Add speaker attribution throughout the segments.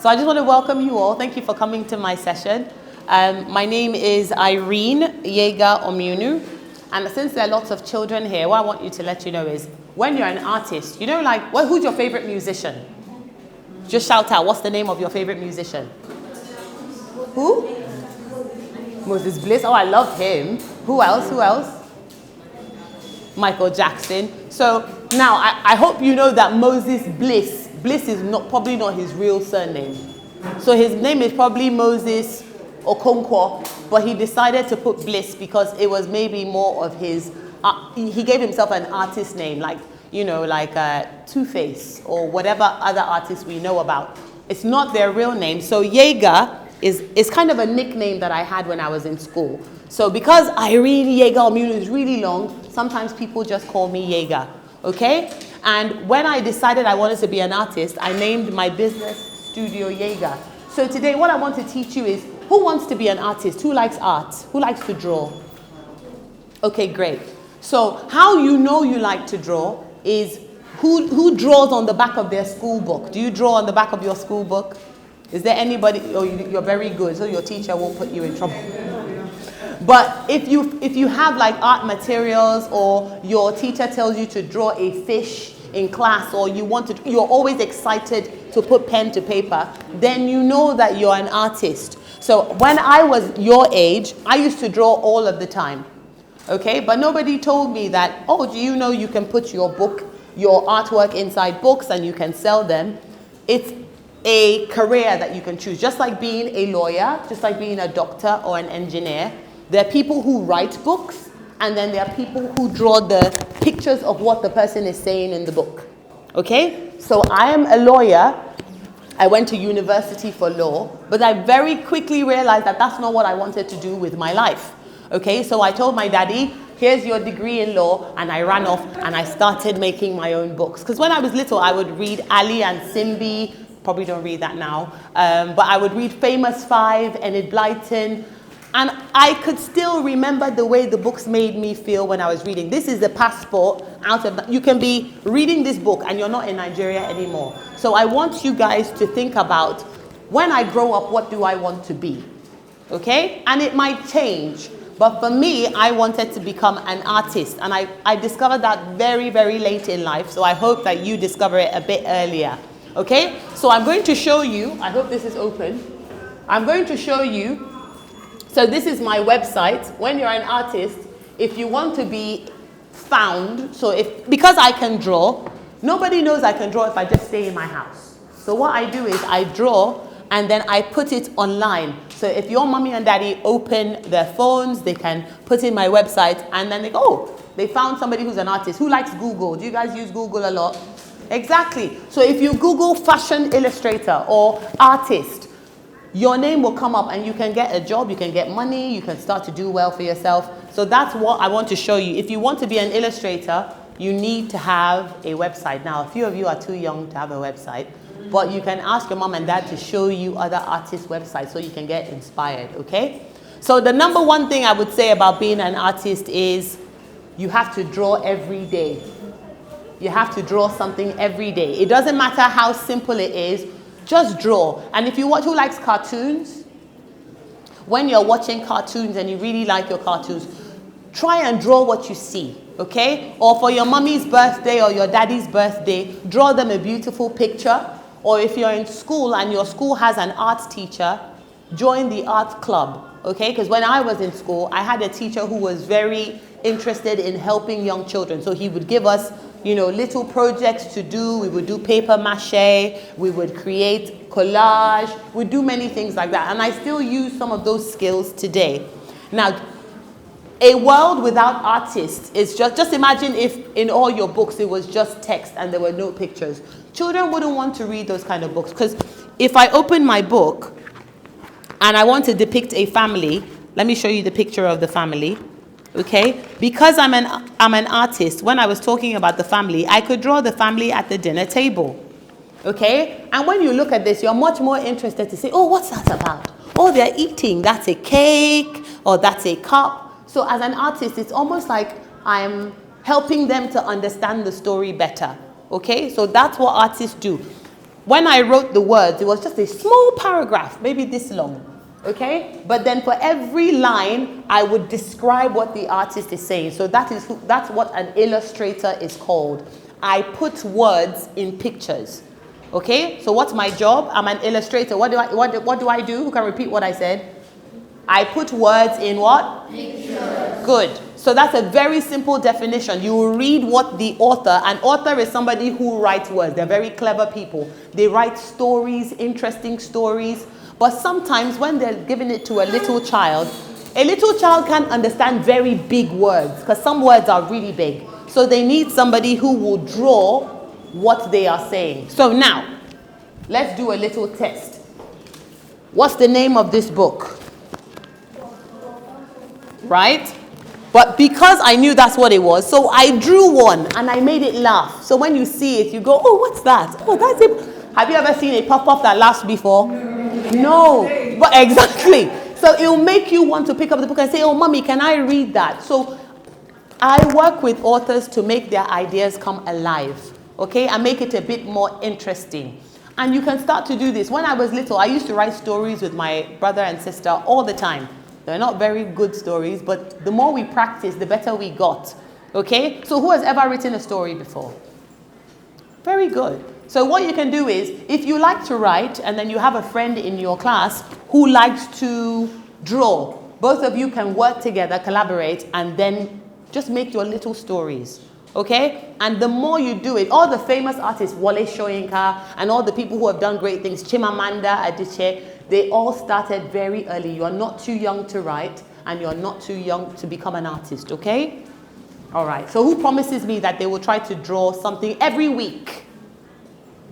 Speaker 1: So I just want to welcome you all. Thank you for coming to my session. My name is Irene Omiunu. And since there are lots of children here, what I want you to let you know is, when you're an artist, you know, like, who's your favorite musician? Just shout out, what's the name of your favorite musician? Who? Moses Bliss. Oh, I love him. Who else? Michael Jackson. So now I hope you know that Moses Bliss is probably not his real surname. So his name is probably Moses Okonkwo, but he decided to put Bliss because it was maybe more of his, he gave himself an artist name, like, you know, like Two-Face or whatever other artists we know about. It's not their real name. So Yega is kind of a nickname that I had when I was in school. So because Irene Omiunu is really long, sometimes people just call me Yega, okay? And when I decided I wanted to be an artist, I named my business Studio Yega. So today what I want to teach you is, who wants to be an artist? Who likes art? Who likes to draw? Okay, great. So how you know you like to draw is who draws on the back of their school book. Do you draw on the back of your school book? Is there anybody? Oh, you're very good, so your teacher won't put you in trouble. But if you have like art materials, or your teacher tells you to draw a fish in class, or you're always excited to put pen to paper, then you know that you're an artist. So when I was your age, I used to draw all of the time. Okay, but nobody told me that, oh, do you know you can put your artwork inside books and you can sell them? It's a career that you can choose, just like being a lawyer, just like being a doctor or an engineer. There are people who write books, and then there are people who draw the pictures of what the person is saying in the book. Okay? So I am a lawyer. I went to university for law, but I very quickly realized that that's not what I wanted to do with my life. Okay? So I told my daddy, here's your degree in law, and I ran off and I started making my own books. Because when I was little, I would read Ali and Simbi. Probably don't read that now, but I would read Famous Five, Enid Blyton, and I could still remember the way the books made me feel when I was reading. This is the passport out of, you can be reading this book and you're not in Nigeria anymore. So I want you guys to think about, when I grow up, what do I want to be? Okay? And it might change, but for me, I wanted to become an artist, and I discovered that very, very late in life, so I hope that you discover it a bit earlier. Okay, so I'm going to show you, I hope this is open. I'm going to show you, so this is my website. When you're an artist, if you want to be found, because I can draw, nobody knows I can draw if I just stay in my house. So what I do is I draw and then I put it online. So if your mommy and daddy open their phones, they can put in my website and then they go, oh, they found somebody who's an artist. Who likes Google? Do you guys use Google a lot? Exactly. So if you Google fashion illustrator or artist, your name will come up and you can get a job, you can get money, you can start to do well for yourself. So that's what I want to show you. If you want to be an illustrator, you need to have a website. Now, a few of you are too young to have a website, but you can ask your mom and dad to show you other artists' websites so you can get inspired, okay? So the number one thing I would say about being an artist is you have to draw every day. You have to draw something every day. It doesn't matter how simple it is, just draw. And if you watch, who likes cartoons? When you're watching cartoons and you really like your cartoons, try and draw what you see, okay? Or for your mommy's birthday or your daddy's birthday, draw them a beautiful picture. Or if you're in school and your school has an art teacher, join the art club, okay? Because when I was in school, I had a teacher who was very interested in helping young children. So he would give us, you know, little projects to do. We would do paper mache, we would create collage, we'd do many things like that. And I still use some of those skills today. Now, a world without artists is just imagine if in all your books it was just text and there were no pictures. Children wouldn't want to read those kind of books, because if I open my book and I want to depict a family, let me show you the picture of the family. Okay, because I'm an artist, when I was talking about the family, I could draw the family at the dinner table. Okay, and when you look at this, you're much more interested to say, oh, what's that about? Oh, they're eating, that's a cake, or that's a cup. So as an artist, it's almost like I'm helping them to understand the story better. Okay, so that's what artists do. when I wrote the words, it was just a small paragraph, maybe this long, okay? But then for every line, I would describe what the artist is saying. So that's what an illustrator is called. I put words in pictures, okay? So what's my job? I'm an illustrator. What do I do? Who can repeat what I said? I put words in what? Pictures. Good. So that's a very simple definition. You will read what the author, an author is somebody who writes words. They're very clever people. They write stories, interesting stories. But sometimes when they're giving it to a little child can understand very big words because some words are really big. So they need somebody who will draw what they are saying. So now, let's do a little test. What's the name of this book? Right? But because I knew that's what it was, so I drew one and I made it laugh. So when you see it, you go, oh, what's that? Oh, that's it. Have you ever seen a pop-up that laughs before? No. But exactly. So it'll make you want to pick up the book and say, oh, mommy, can I read that? So I work with authors to make their ideas come alive, okay, and make it a bit more interesting. And you can start to do this. When I was little, I used to write stories with my brother and sister all the time. They're not very good stories, but the more we practice, the better we got. Okay? So who has ever written a story before? Very good. So what you can do is, if you like to write, and then you have a friend in your class who likes to draw, both of you can work together, collaborate, and then just make your little stories. Okay? And the more you do it, all the famous artists, Wole Soyinka, and all the people who have done great things, Chimamanda Adichie, they all started very early. You are not too young to write, and you're not too young to become an artist, okay? All right, so who promises me that they will try to draw something every week?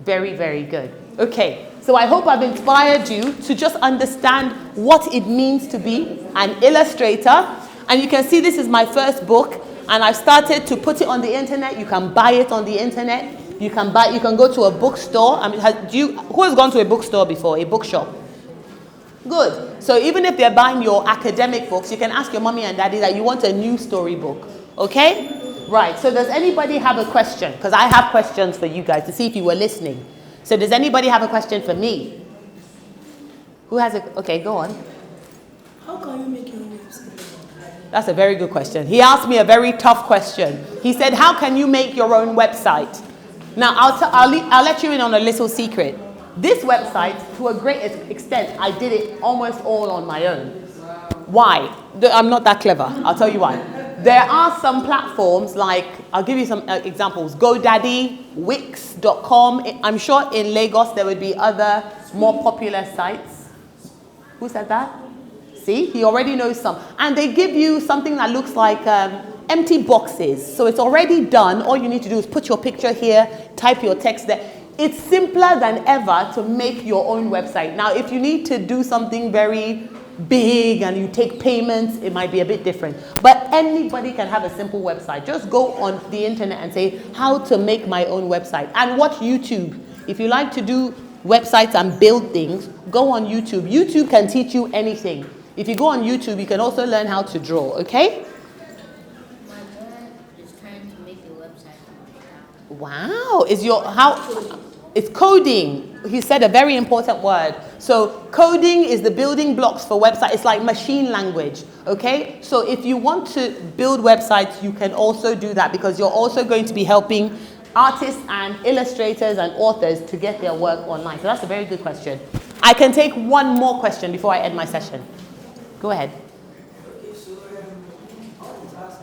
Speaker 1: Very, very good. Okay, so I hope I've inspired you to just understand what it means to be an illustrator. And you can see this is my first book, and I've started to put it on the internet. You can buy it on the internet. You can go to a bookstore. I mean, who has gone to a bookstore before, a bookshop? Good. So even if they're buying your academic books, you can ask your mommy and daddy that you want a new storybook. Okay? Right. So does anybody have a question? Because I have questions for you guys to see if you were listening. So does anybody have a question for me? Who has a... Okay, go on.
Speaker 2: How can you make your own website?
Speaker 1: That's a very good question. He asked me a very tough question. He said, how can you make your own website? Now, I'll let you in on a little secret. This website, to a great extent, I did it almost all on my own. Why? I'm not that clever. I'll tell you why. There are some platforms like, I'll give you some examples. GoDaddy, Wix.com. I'm sure in Lagos there would be other more popular sites. Who said that? See, he already knows some. And they give you something that looks like empty boxes. So it's already done. All you need to do is put your picture here, type your text there. It's simpler than ever to make your own website. Now, if you need to do something very big and you take payments, it might be a bit different. But anybody can have a simple website. Just go on the internet and say, how to make my own website. And watch YouTube. If you like to do websites and build things, go on YouTube. YouTube can teach you anything. If you go on YouTube, you can also learn how to draw, okay?
Speaker 3: My dad is trying to make a website.
Speaker 1: Wow. It's coding. He said a very important word. So coding is the building blocks for websites. It's like machine language, okay? So if you want to build websites, you can also do that because you're also going to be helping artists and illustrators and authors to get their work online. So that's a very good question. I can take one more question before I end my session. Go ahead.
Speaker 2: Okay, so I want to ask,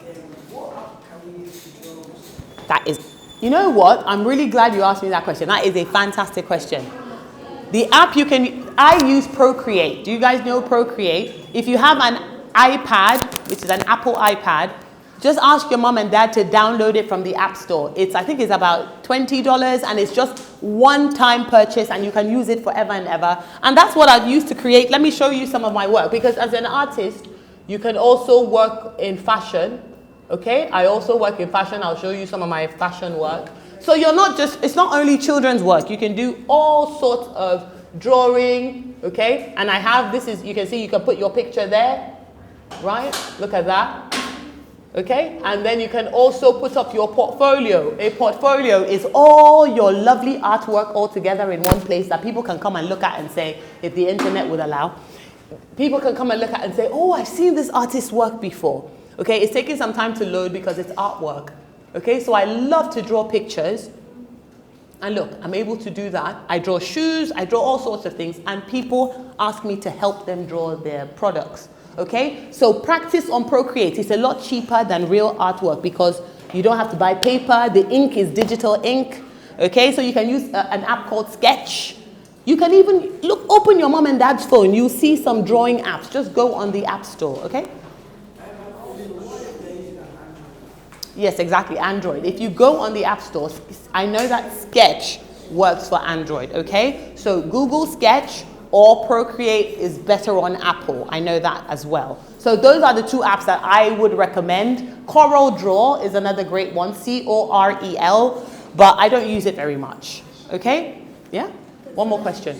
Speaker 2: what app can we use to draw?
Speaker 1: That is... You know what? I'm really glad you asked me that question. That is a fantastic question. The app I use Procreate. Do you guys know Procreate? If you have an iPad, which is an Apple iPad, just ask your mom and dad to download it from the App Store. I think it's about $20 and it's just one-time purchase and you can use it forever and ever. And that's what I've used to create. Let me show you some of my work because as an artist, you can also work in fashion. Okay, I also work in fashion. I'll show you some of my fashion work. So it's not only children's work. You can do all sorts of drawing, okay? And you can see you can put your picture there, right? Look at that. Okay, and then you can also put up your portfolio. A portfolio is all your lovely artwork all together in one place that people can come and look at and say, if the internet would allow, people can come and look at and say, oh, I've seen this artist's work before. Okay, it's taking some time to load because it's artwork. Okay, so I love to draw pictures. And look, I'm able to do that. I draw shoes, I draw all sorts of things, and people ask me to help them draw their products. Okay, so practice on Procreate. It's a lot cheaper than real artwork because you don't have to buy paper. The ink is digital ink. Okay, so you can use an app called Sketch. You can even open your mom and dad's phone. You'll see some drawing apps. Just go on the App Store. Okay. Yes, exactly, Android. If you go on the App Store, I know that Sketch works for Android. Okay, so Google Sketch. Or Procreate is better on Apple. I know that as well. So those are the two apps that I would recommend. Corel Draw is another great one, C-O-R-E-L, but I don't use it very much. Okay? Yeah? One more question.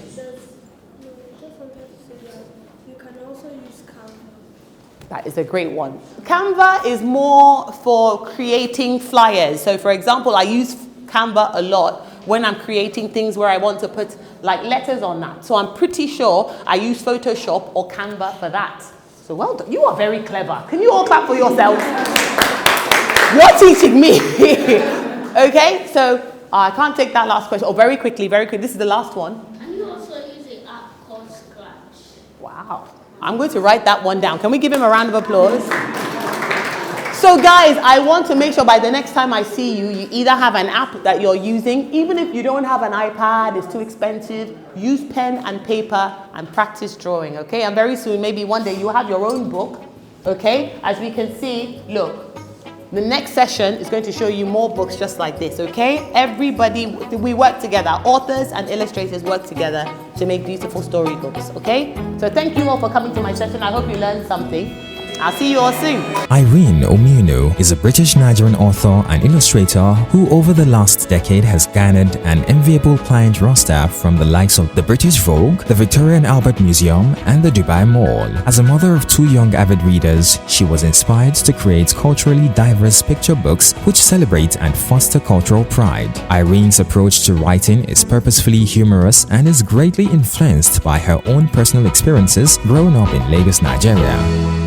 Speaker 4: You can also use Canva.
Speaker 1: That is a great one. Canva is more for creating flyers. So for example, I use Canva a lot when I'm creating things where I want to put like letters on that. So I'm pretty sure I use Photoshop or Canva for that. So well done. You are very clever. Can you all clap for yourselves? You're teaching me. Okay, so I can't take that last question. Oh, very quickly, very quick. This is the last one.
Speaker 3: And you also use an app called Scratch.
Speaker 1: Wow. I'm going to write that one down. Can we give him a round of applause? So guys, I want to make sure by the next time I see you, you either have an app that you're using. Even if you don't have an iPad, it's too expensive, use pen and paper and practice drawing, okay? And very soon, maybe one day, you'll have your own book, okay? As we can see, look, the next session is going to show you more books just like this, okay? Everybody, we work together. Authors and illustrators work together to make beautiful storybooks, okay? So thank you all for coming to my session. I hope you learned something. I'll see you all soon.
Speaker 5: Irene Omiunu is a British-Nigerian author and illustrator who over the last decade has garnered an enviable client roster from the likes of the British Vogue, the Victoria and Albert Museum, and the Dubai Mall. As a mother of two young avid readers, she was inspired to create culturally diverse picture books which celebrate and foster cultural pride. Irene's approach to writing is purposefully humorous and is greatly influenced by her own personal experiences growing up in Lagos, Nigeria.